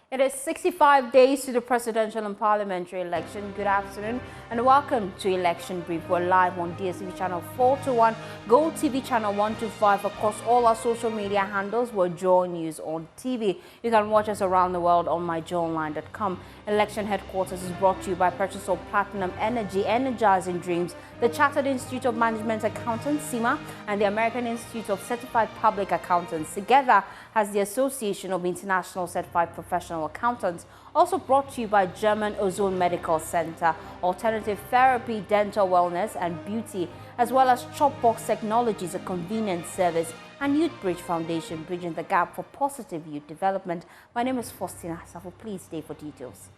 It is 65 days to the presidential and parliamentary election. Good afternoon and welcome to Election Brief. We're live on DSTV channel 421, GOLD TV channel 125 across all our social media handles. We're Joy News on TV. You can watch us around the world on myjoyonline.com. Election headquarters is brought to you by purchase of Platinum Energy, Energizing Dreams, the Chartered Institute of Management Accountants, CIMA, and the American Institute of Certified Public Accountants, together as the Association of International Certified Professional Accountants. Also brought to you by German Ozone Medical Center, Alternative Therapy, Dental Wellness and Beauty, as well as Chopbox Technologies, a convenience service, and Youth Bridge Foundation, bridging the gap for positive youth development. My name is Faustina Safo. Please stay for details.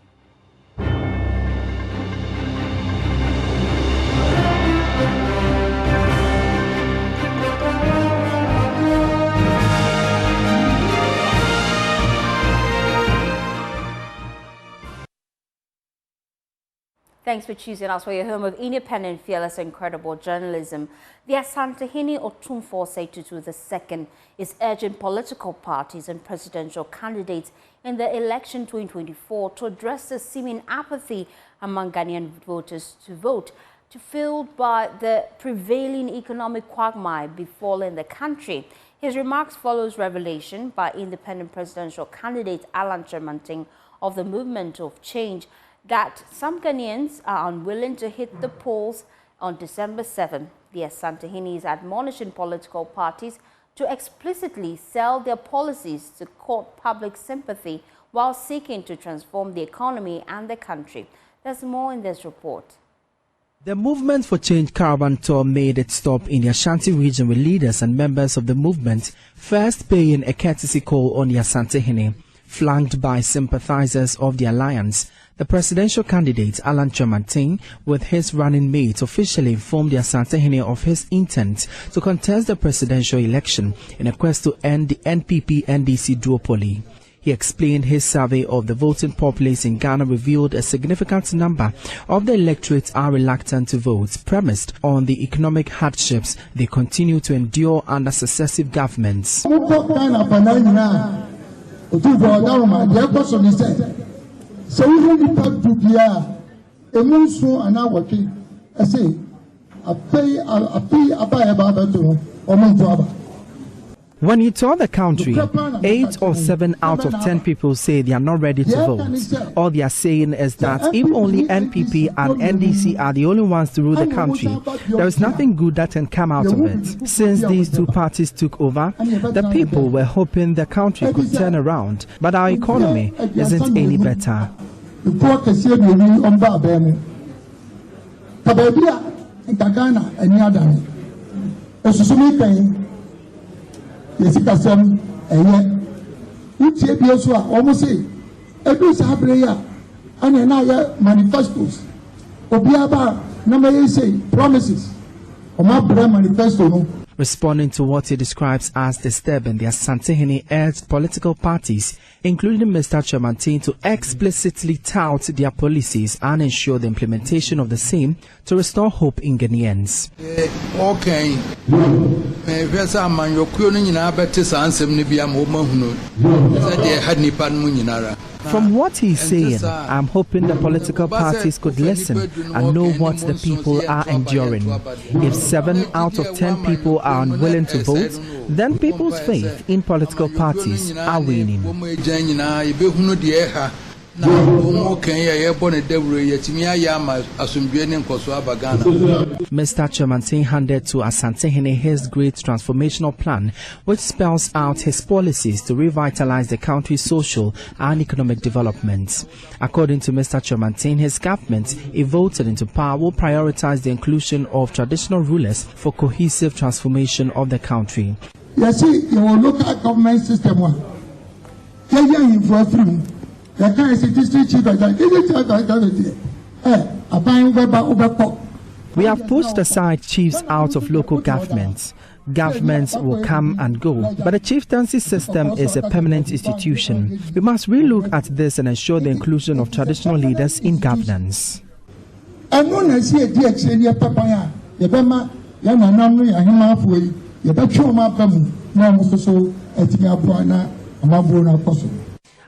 Thanks for choosing us for your home of independent, fearless, and credible journalism. The Ashanti Otumfuo Seitutu II is urging political parties and presidential candidates in the election 2024 to address the seeming apathy among Ghanaian voters to vote, fueled by the prevailing economic quagmire befalling the country. His remarks follows revelation by independent presidential candidate Alan Chemanting of the Movement of Change that some Ghanaians are unwilling to hit the polls on December 7. The Ashanti is admonishing political parties to explicitly sell their policies to court public sympathy while seeking to transform the economy and the country. There's more in this report. The Movement for Change caravan tour made its stop in the Ashanti region with leaders and members of the movement first paying a courtesy call on the Ashanti. Flanked by sympathizers of the alliance, the presidential candidate Alan Chemanting, with his running mate, officially informed the Ashanti of his intent to contest the presidential election in a quest to end the NPP-NDC duopoly. He explained his survey of the voting populace in Ghana revealed a significant number of the electorate are reluctant to vote, premised on the economic hardships they continue to endure under successive governments. So we really talk to the emunso and our king. I say, I pay about to When you tour the country, 8 or 7 out of 10 people say they are not ready to vote. All they are saying is that if only NPP and NDC are the only ones to rule the country, there is nothing good that can come out of it. Since these two parties took over, the people were hoping the country could turn around, but our economy isn't any better. Almost say every Saturday and now manifestos. Obiaba number say promises. Manifesto. Responding to what he describes as disturbing, the Ashanti urged political parties, including Mr. Chemanting, to explicitly tout their policies and ensure the implementation of the same to restore hope in Ghanaians. Okay. From what he's saying, I'm hoping the political parties could listen and know what the people are enduring. If 7 out of 10 people are unwilling to vote, then people's faith in political parties are waning. Mr. Chemanting handed to Ashanti his great transformational plan, which spells out his policies to revitalize the country's social and economic development. According to Mr. Chemanting, his government, if voted into power, will prioritize the inclusion of traditional rulers for cohesive transformation of the country. You see, your local government system We have pushed aside chiefs out of local governments. Governments will come and go, but the chieftaincy system is a permanent institution. We must relook at this and ensure the inclusion of traditional leaders in governance.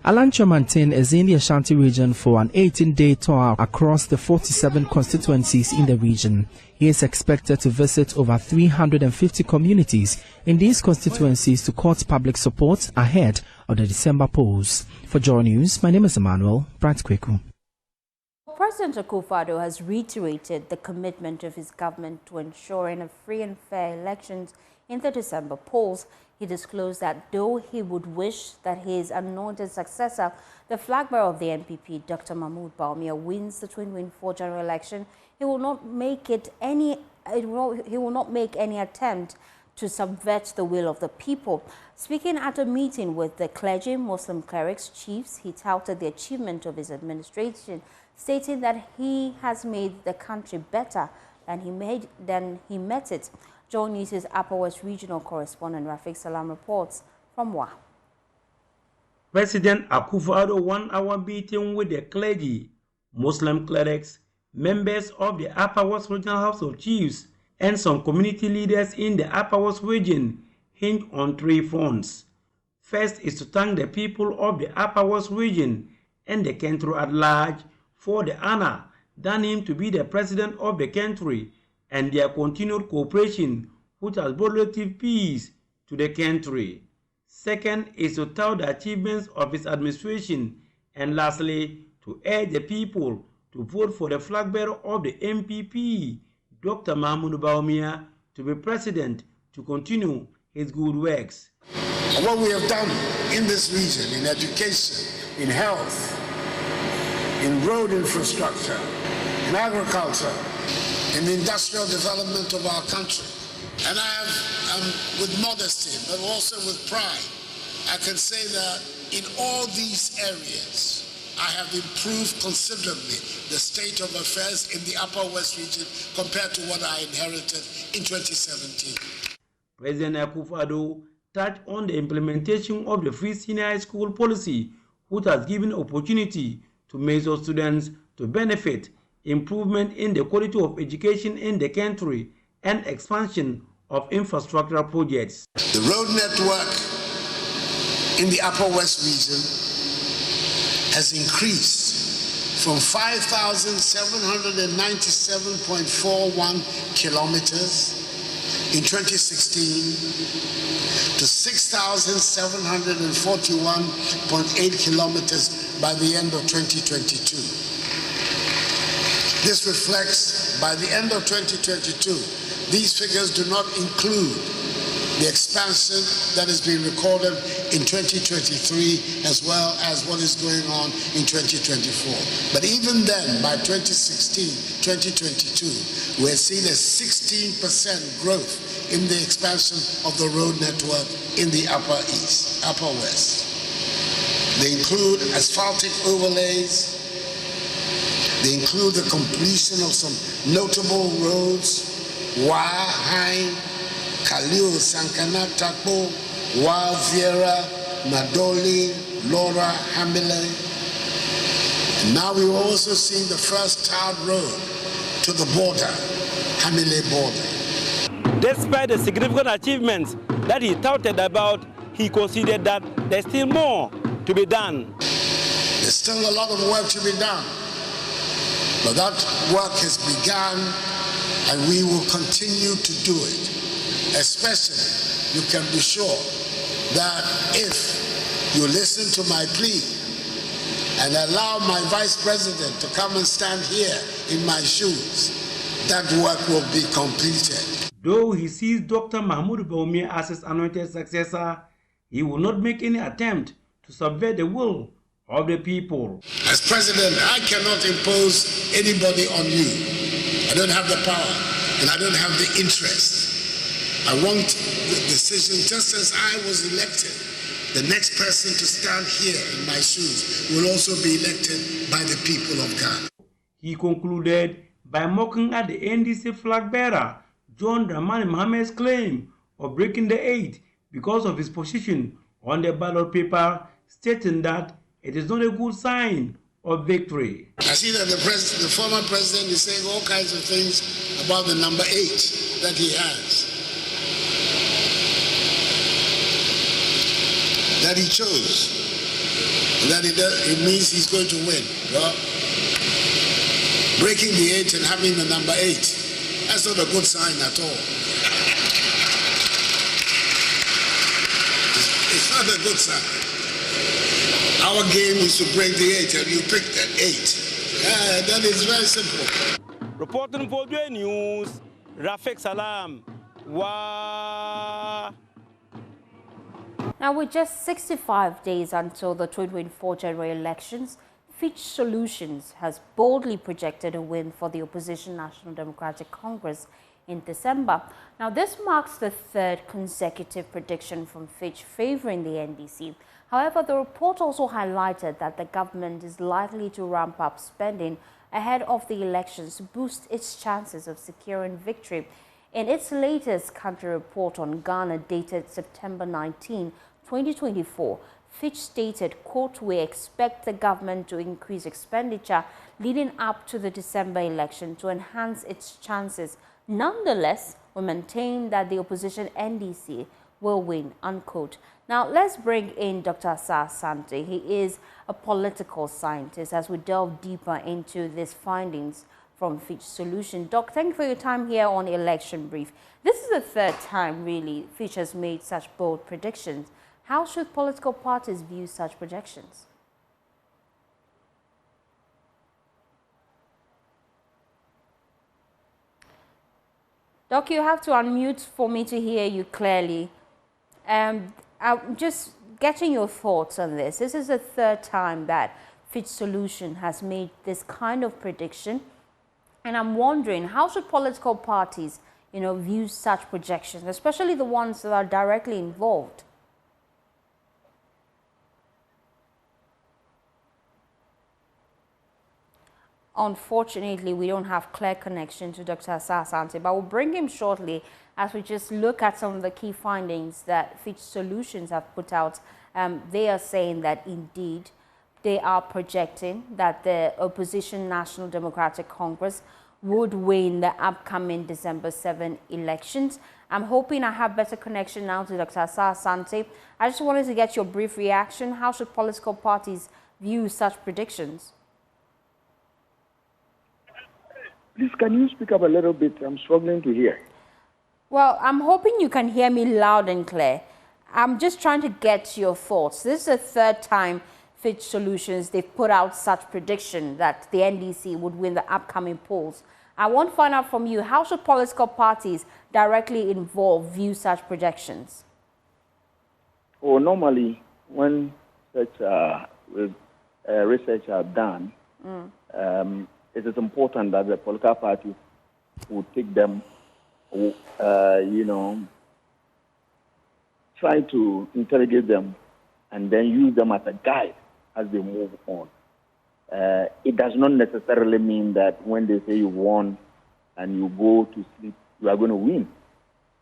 Alan Chomantin is in the Ashanti region for an 18-day tour across the 47 constituencies in the region. He is expected to visit over 350 communities in these constituencies to court public support ahead of the December polls. For Joy News, my name is Emmanuel Brant-Kweku. President Akufo-Addo has reiterated the commitment of his government to ensuring a free and fair elections in the December polls. He disclosed that though he would wish that his anointed successor, the flag bearer of the NPP, Dr. Mahmoud Bawumia, wins the 2024 general election, he will not make any attempt to subvert the will of the people. Speaking at a meeting with the clergy, Muslim clerics, chiefs, he touted the achievement of his administration, stating that he has made the country better than he met it. Joy News' Upper West Regional Correspondent Rafiq Salam reports from Wa. President Akufo-Addo 1 hour meeting with the clergy, Muslim clerics, members of the Upper West Regional House of Chiefs, and some community leaders in the Upper West region hinged on 3 fronts. First is to thank the people of the Upper West region and the country at large for the honor done him to be the president of the country and their continued cooperation, which has brought relative peace to the country. Second is to tout the achievements of his administration, and lastly, to urge the people to vote for the flag bearer of the NPP, Dr. Mahmoud Bawumia, to be president to continue his good works. What we have done in this region, in education, in health, in road infrastructure, in agriculture, in the industrial development of our country. And I have, with modesty, but also with pride, I can say that in all these areas, I have improved considerably the state of affairs in the Upper West region compared to what I inherited in 2017. President Akufo-Addo touched on the implementation of the free senior high school policy, which has given opportunity to major students to benefit, improvement in the quality of education in the country, and expansion of infrastructural projects. The road network in the Upper West region has increased from 5,797.41 kilometers in 2016 to 6,741.8 kilometers by the end of 2022. This reflects, by the end of 2022, these figures do not include the expansion that has been recorded in 2023 as well as what is going on in 2024. But even then, by 2016, 2022, we're seeing a 16% growth in the expansion of the road network in the Upper West. They include asphaltic overlays. They include the completion of some notable roads, Wa, Hain, Kaliu, Sankana, Takpo, Wa, Viera, Madoli, Laura, Hamile. And now we're also seeing the first tarred road to the border, Hamile border. Despite the significant achievements that he touted about, he considered that there's still more to be done. There's still a lot of work to be done, but that work has begun and we will continue to do it. Especially, you can be sure that if you listen to my plea and allow my vice president to come and stand here in my shoes, that work will be completed. Though he sees Dr. Mahmoud Bawumia as his anointed successor, he will not make any attempt to subvert the will of the people. As president, I cannot impose anybody on you. I don't have the power and I don't have the interest. I want the decision, just as I was elected. The next person to stand here in my shoes will also be elected by the people of Ghana. He concluded by mocking at the NDC flag bearer, John Dramani Mohammed's claim of breaking the oath because of his position on the ballot paper, stating that it is not a good sign of victory. I see that the former president is saying all kinds of things about the number 8 that he has, that he chose. that it means he's going to win. Well, breaking the 8 and having the number 8, that's not a good sign at all. It's not a good sign. Our game is to break the 8 and you picked the 8. That is very simple. Reporting for the news, Rafik Salam. Now, with just 65 days until the 2024 general elections, Fitch Solutions has boldly projected a win for the opposition National Democratic Congress in December. Now, this marks the third consecutive prediction from Fitch favoring the NDC. However, the report also highlighted that the government is likely to ramp up spending ahead of the elections to boost its chances of securing victory. In its latest country report on Ghana dated September 19, 2024, Fitch stated, quote, "We expect the government to increase expenditure leading up to the December election to enhance its chances. Nonetheless, we maintain that the opposition NDC will win," unquote. Now, let's bring in Dr. Ashanti. He is a political scientist as we delve deeper into these findings from Fitch Solutions. Doc, thank you for your time here on Election Brief. This is the third time, really, Fitch has made such bold predictions. How should political parties view such projections? Doc, you have to unmute for me to hear you clearly. I'm just getting your thoughts on this. This is the third time that Fitch Solutions has made this kind of prediction. And I'm wondering, how should political parties, view such projections, especially the ones that are directly involved? Unfortunately, we don't have clear connection to Dr. Ashanti, but we'll bring him shortly as we just look at some of the key findings that Fitch Solutions have put out. They are saying that indeed they are projecting that the opposition National Democratic Congress would win the upcoming December 7 elections. I'm hoping I have better connection now to Dr. Ashanti. I just wanted to get your brief reaction. How should political parties view such predictions? Please, can you speak up a little bit? I'm struggling to hear. Well, I'm hoping you can hear me loud and clear. I'm just trying to get your thoughts. This is the third time Fitch Solutions, they've put out such prediction that the NDC would win the upcoming polls. I want to find out from you, how should political parties directly involved view such projections? Well, normally, when such research are done, it is important that the political parties will take them, try to interrogate them and then use them as a guide as they move on. It does not necessarily mean that when they say you won and you go to sleep, you are going to win.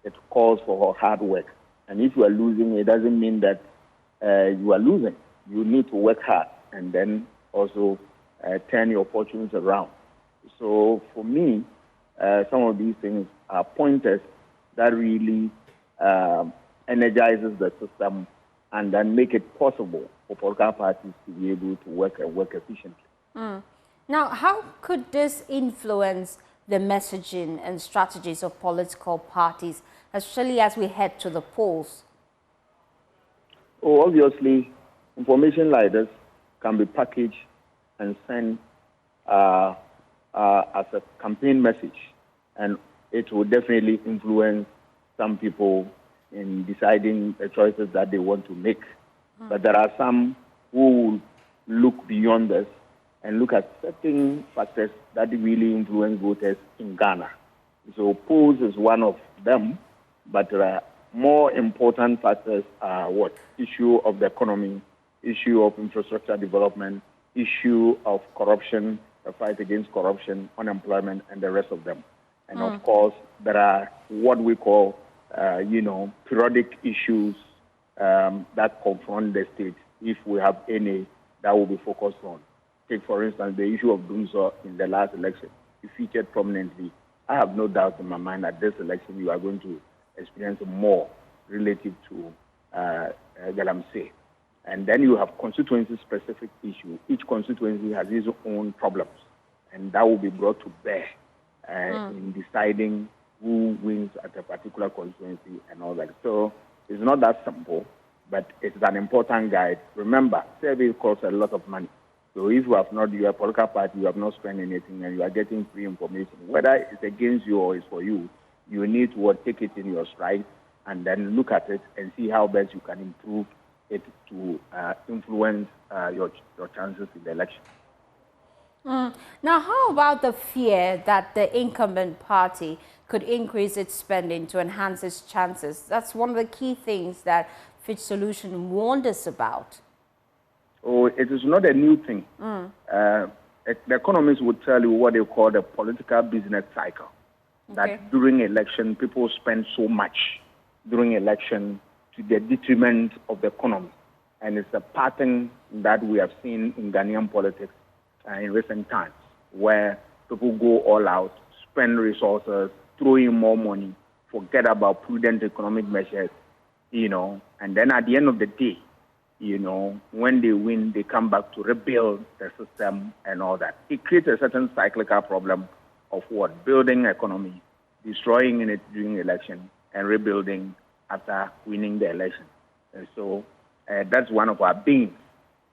It calls for hard work. And if you are losing, it doesn't mean that you are losing. You need to work hard and then also turn your fortunes around. So for me, some of these things are pointers that really energizes the system and then make it possible for political parties to be able to work efficiently. Now, how could this influence the messaging and strategies of political parties, especially as we head to the polls? Oh, obviously, information like this can be packaged and sent as a campaign message, and it will definitely influence some people in deciding the choices that they want to make. But there are some who will look beyond this and look at certain factors that really influence voters in Ghana. So polls is one of them, but more important factors are what? Issue of the economy, issue of infrastructure development, issue of corruption, the fight against corruption, unemployment, and the rest of them. And of course, there are what we call, periodic issues that confront the state, if we have any, that will be focused on. Take, for instance, the issue of Dumso in the last election. It featured prominently. I have no doubt in my mind that this election you are going to experience more relative to Galamsey. And then you have constituency-specific issue. Each constituency has its own problems, and that will be brought to bear in deciding who wins at a particular constituency and all that. So it's not that simple, but it's an important guide. Remember, survey costs a lot of money. So if you have not, you are a political party, you have not spent anything, and you are getting free information, whether it's against you or it's for you, you need to take it in your stride and then look at it and see how best you can improve it to influence your chances in the election. Now, how about the fear that the incumbent party could increase its spending to enhance its chances? That's one of the key things that Fitch Solutions warned us about. Oh, it is not a new thing. The economists would tell you what they call the political business cycle. That during election, people spend so much during election to the detriment of the economy. And it's a pattern that we have seen in Ghanaian politics in recent times, where people go all out, spend resources, throw in more money, forget about prudent economic measures, and then at the end of the day, when they win, they come back to rebuild the system and all that. It creates a certain cyclical problem of what? Building economy, destroying it during election, and rebuilding after winning the election. And so that's one of our beings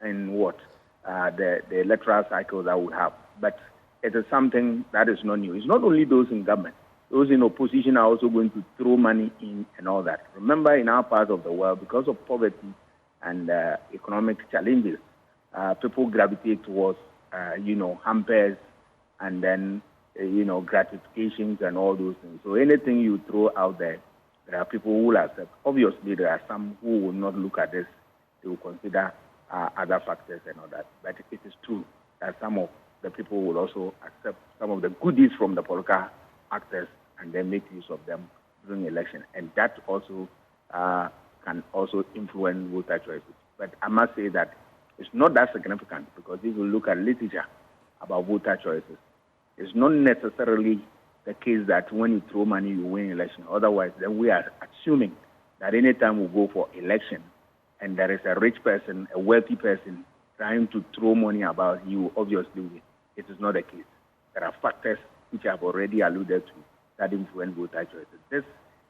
in what? The electoral cycle that we have. But it is something that is not new. It's not only those in government. Those in opposition are also going to throw money in and all that. Remember, in our part of the world, because of poverty and economic challenges, people gravitate towards, hampers and then, gratifications and all those things. So anything you throw out there, there are people who will accept. Obviously, there are some who will not look at this. They will consider other factors and all that. But it is true that some of the people will also accept some of the goodies from the political actors and then make use of them during election. And that also can also influence voter choices. But I must say that it's not that significant, because if you look at literature about voter choices, it's not necessarily the case that when you throw money, you win election. Otherwise, then we are assuming that any time we go for election and there is a rich person, a wealthy person trying to throw money about, you obviously win. It is not the case. There are factors which I have already alluded to that influence voter choices. This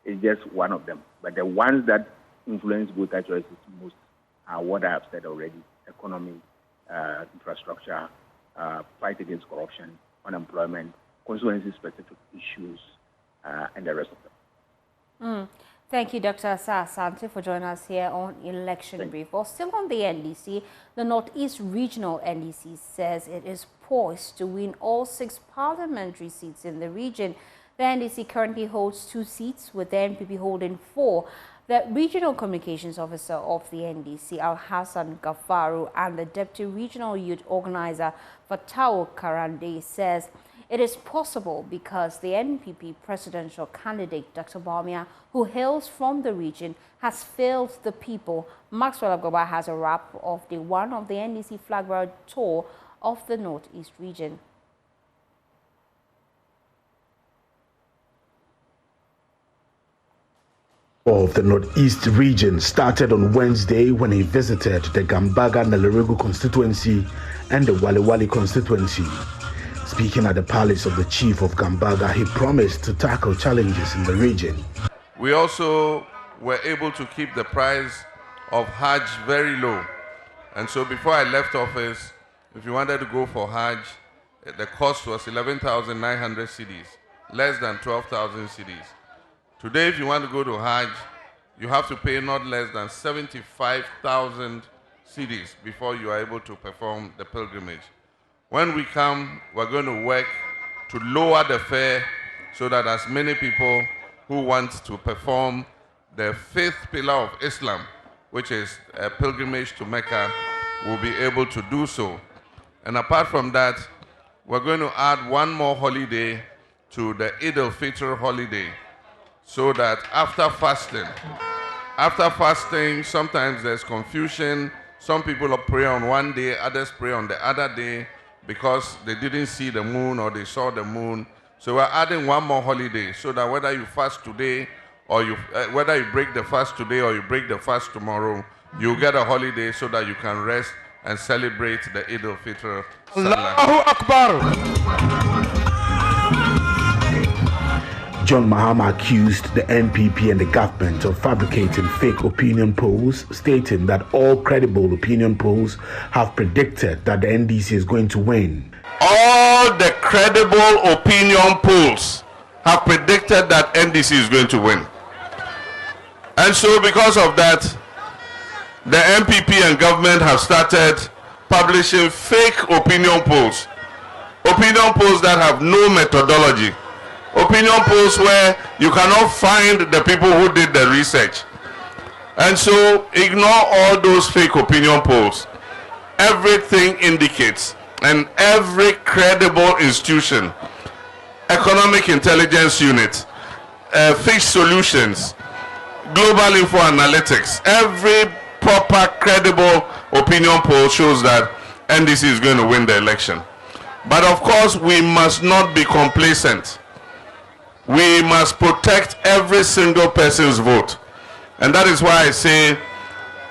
is just one of them. But the ones that influence voter choices most are what I have said already: economy, infrastructure, fight against corruption, unemployment, constituency-specific issues, and the rest of them. Thank you, Dr. Ashanti, for joining us here on Election Brief. Well, still on the NDC, the Northeast Regional NDC says it is poised to win all 6 parliamentary seats in the region. The NDC currently holds 2 seats, with the NPP holding 4. The Regional Communications Officer of the NDC, Al-Hassan Gafaru, and the Deputy Regional Youth Organizer, Fatau Karande, says it is possible because the NPP presidential candidate, Dr. Bawumia, who hails from the region, has failed the people. Maxwell Agoba has a wrap of the one of the NDC flag bearer tour of the Northeast region. Of the Northeast region started on Wednesday when he visited the Gambaga-Naleregu constituency and the Walewali constituency. Speaking at the palace of the chief of Gambaga, he promised to tackle challenges in the region. We also were able to keep the price of Hajj very low. And so before I left office, if you wanted to go for Hajj, the cost was 11,900 cedis, less than 12,000 cedis. Today, if you want to go to Hajj, you have to pay not less than 75,000 cedis before you are able to perform the pilgrimage. When we come, we're going to work to lower the fare so that as many people who want to perform the 5th pillar of Islam, which is a pilgrimage to Mecca, will be able to do so. And apart from that, we're going to add one more holiday to the Eid al-Fitr holiday, so that after fasting, sometimes there's confusion. Some people pray on one day, others pray on the other day because they didn't see the moon or they saw the moon. So we're adding one more holiday so that whether you fast today or whether you break the fast today or you break the fast tomorrow, you get a holiday so that you can rest and celebrate the Eid al-Fitr. Allahu Akbar. John Mahama accused the NPP and the government of fabricating fake opinion polls, stating that all credible opinion polls have predicted that the NDC is going to win. All the credible opinion polls have predicted that NDC is going to win. And so because of that, the NPP and government have started publishing fake opinion polls that have no methodology, opinion polls where you cannot find the people who did the research. And so ignore all those fake opinion polls. Everything indicates, and every credible institution, Economic Intelligence Unit, Fitch Solutions, Global Info Analytics, every proper credible opinion poll shows that NDC is going to win the election. But of course, we must not be complacent. We must protect every single person's vote. And that is why I say,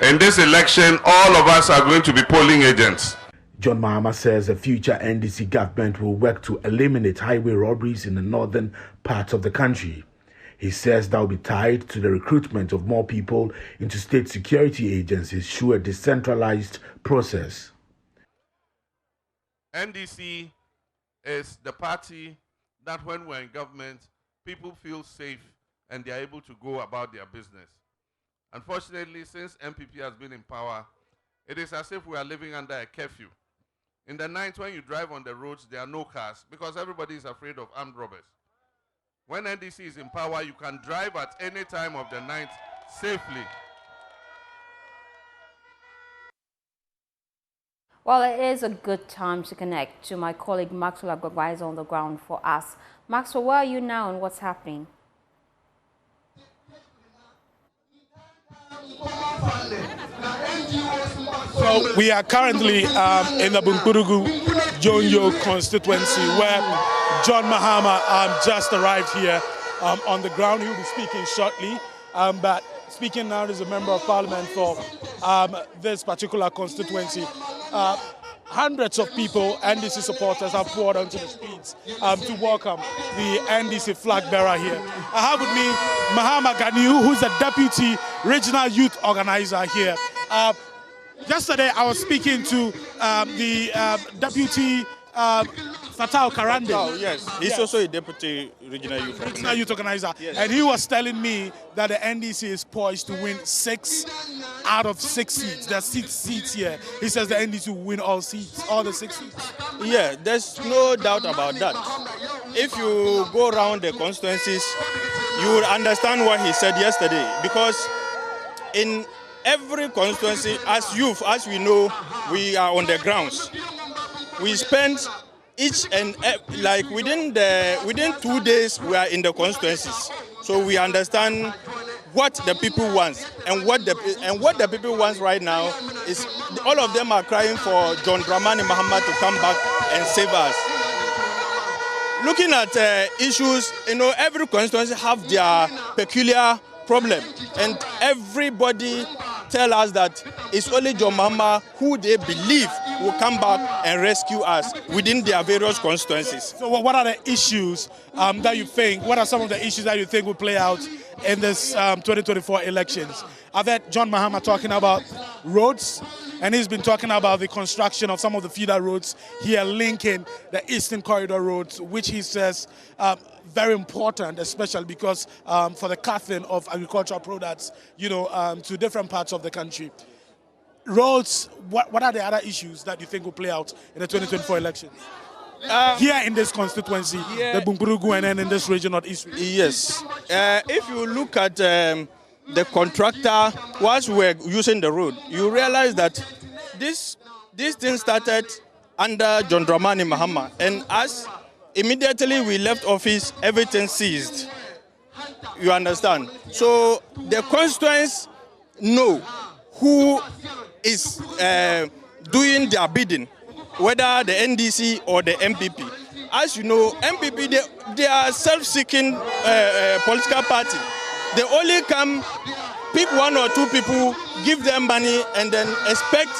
in this election, all of us are going to be polling agents. John Mahama says the future NDC government will work to eliminate highway robberies in the northern parts of the country. He says that will be tied to the recruitment of more people into state security agencies through a decentralized process. NDC is the party that when we're in government, people feel safe and they are able to go about their business. Unfortunately, since MPP has been in power, it is as if we are living under a curfew. In the night, when you drive on the roads, there are no cars because everybody is afraid of armed robbers. When NDC is in power, you can drive at any time of the night safely. Well, it is a good time to connect to my colleague Maxwell Agwagwa is on the ground for us. Maxwell, where are you now and what's happening? So we are currently in the Bumpurugu Jonyo constituency where John Mahama just arrived here on the ground. He will be speaking shortly, but speaking now as a member of parliament for this particular constituency. Hundreds of people, NDC supporters, have poured onto the streets to welcome the NDC flag bearer here. I have with me Mahama Ganiu, who's the Deputy Regional Youth Organizer here. Yesterday, I was speaking to the Deputy Fatal Karande. Oh, yes. He's also a Deputy Regional Youth Organizer. Yes. And he was telling me that the NDC is poised to win 6 out of 6 seats. There are 6 seats here. He says the NDC will win all seats, all the 6 seats. Yeah, there's no doubt about that. If you go around the constituencies, you will understand what he said yesterday. Because in every constituency, as youth, as we know, we are on the grounds. We spend each and like within 2 days we are in the constituencies, so we understand what the people want, and what the people want right now is all of them are crying for John Dramani Mahama to come back and save us. Looking at issues, every constituency have their peculiar problem, and everybody tell us that it's only John Mahama who they believe will come back and rescue us within their various constituencies. So what are the issues that you think, what are some of the issues that you think will play out in this 2024 elections? I've heard John Mahama talking about roads, and he's been talking about the construction of some of the feeder roads here linking the Eastern Corridor roads, which he says very important, especially because for the carting of agricultural products, to different parts of the country. Roads, what are the other issues that you think will play out in the 2024 elections? Here in this constituency, the Bumpurugu, and then in this region of East. Yes. If you look at the contractor, whilst we were using the road, you realize that this thing started under John Dramani Mahama, and as immediately we left office, everything ceased. You understand? So the constituents know who is doing their bidding, whether the NDC or the MPP. As you know, MPP, they are self-seeking political party. They only come pick one or two people, give them money, and then expect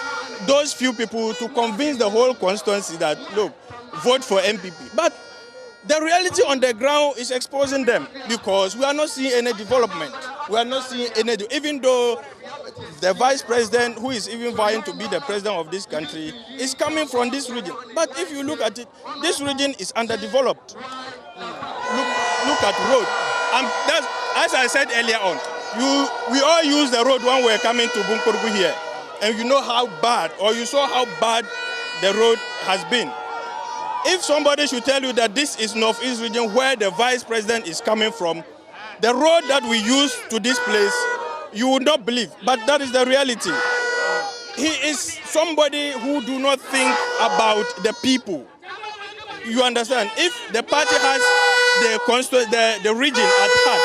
those few people to convince the whole constituency that, look, vote for MPP. But the reality on the ground is exposing them, because we are not seeing any development. We are not seeing any, even though the vice president, who is even vying to be the president of this country, is coming from this region. But if you look at it, this region is underdeveloped. Look at road. And that's, as I said earlier on, we all use the road when we're coming to Bunkurugu here. And you know how bad, or you saw how bad the road has been. If somebody should tell you that this is Northeast region where the vice president is coming from, the road that we use to this place, you would not believe, but that is the reality. He is somebody who do not think about the people. You understand? If the party has the region at heart,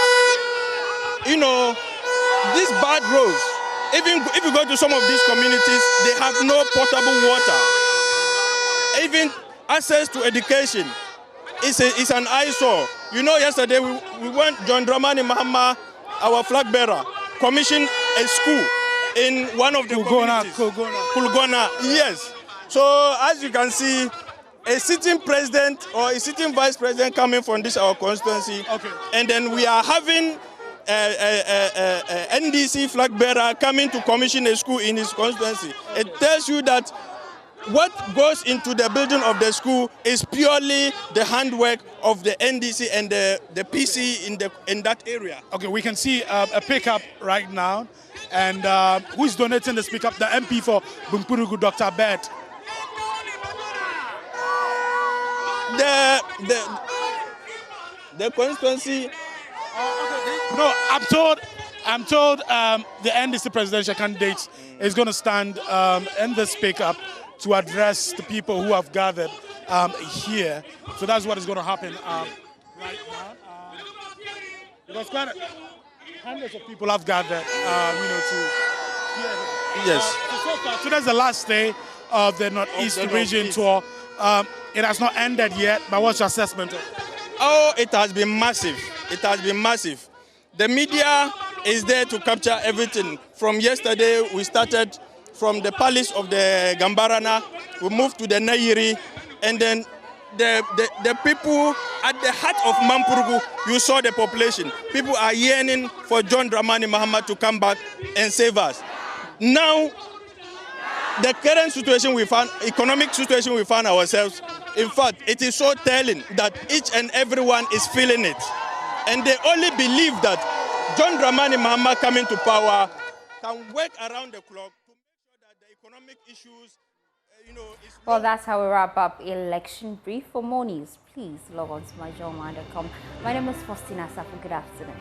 you know, these bad roads, even if you go to some of these communities, they have no potable water. Even access to education is an eyesore. You know, yesterday we went, John Dramani Mahama, our flag bearer, commissioned a school in one of the communities. Kulgona, yes. So as you can see, a sitting president or a sitting vice president coming from this our constituency, and then we are having NDC flag bearer coming to commission a school in his constituency. It tells you that what goes into the building of the school is purely the handwork of the NDC and the PC in that area. Okay, we can see a pickup right now. And who's donating this pickup? The MP for Bunkurugu, Dr. Bet. The constituency. No, I'm told the NDC presidential candidate is going to stand in this pickup to address the people who have gathered here. So that's what is going to happen right now. Because hundreds of people have gathered, you know, to hear him. Yes. So far, today's the last day of the Northeast region tour. It has not ended yet, but what's your assessment of it? Oh, it has been massive. It has been massive. The media is there to capture everything. From yesterday, we started from the palace of the Gambarana, we moved to the Nairi, and then the people at the heart of Mampurugu, you saw the population. People are yearning for John Dramani Mahama to come back and save us. Now, the current situation we found, economic situation we find ourselves, in fact, it is so telling that each and everyone is feeling it. And they only believe that John Dramani Mahama coming to power can work around the clock to make sure that the economic issues, you know, is... Well, that's how we wrap up Election Brief. For more news, please log on to myjournal.com. My name is Faustina Safu. Good afternoon.